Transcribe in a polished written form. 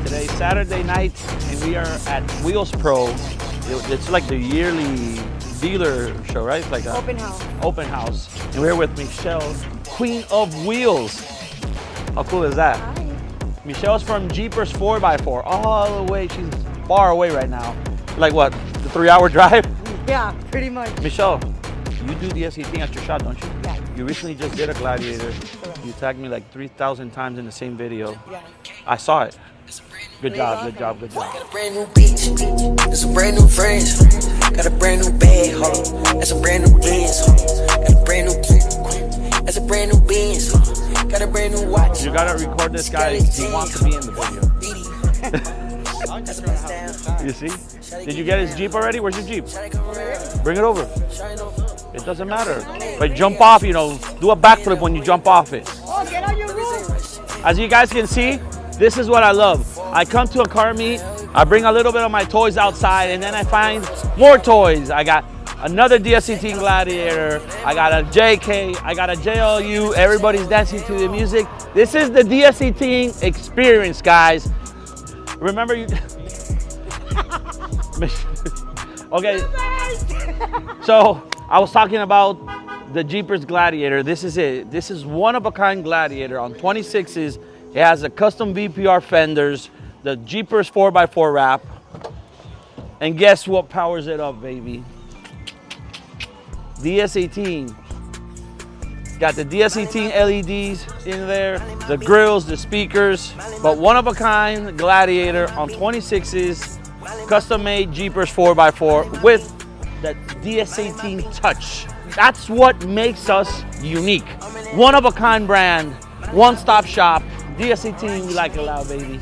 Today's Saturday night, and we are at Wheels Pro. It's like the yearly dealer show, right? It's like a Open house. Open house. And we're with Michelle, Queen of Wheels. How cool is that? Hi. Michelle's from Jeepers 4x4, all the way. She's far away right now. Like what, the 3-hour drive? Yeah, pretty much. Michelle, you do DS18 at your shop, don't you? Yeah. You recently just did a Gladiator. You tagged me like 3,000 times in the same video. Yeah. I saw it. Good job, good job, good job. Got a brand new beach, and some brand new friends. Got a brand new bag, hold on. That's a brand new Benz. Got a brand new coupe. That's a brand new Benz. Got a brand new watch. You gotta record this guy. He wants to be in the video. You see? Did you get his Jeep already? Where's your Jeep? Bring it over. It doesn't matter. But jump off, you know, do a backflip when you jump off it. Oh, get on your roof. As you guys can see, this is what I love. I come to a car meet, I bring a little bit of my toys outside, and then I find more toys. I got another DS18 Gladiator, I got a JK, I got a JLU, everybody's dancing to the music. This is the DS18 experience, guys. Remember you... Okay, so I was talking about the Jeepers Gladiator. This is it. This is one-of-a-kind Gladiator on 26s. It has the custom VPR fenders, the Jeepers 4x4 wrap, and guess what powers it up, baby? DS18. Got the DS18 LEDs in there, the grills, the speakers, but one-of-a-kind Gladiator on 26s, custom-made Jeepers 4x4 with that DS18 touch. That's what makes us unique. One-of-a-kind brand, one-stop shop. DS18, we like it loud, baby.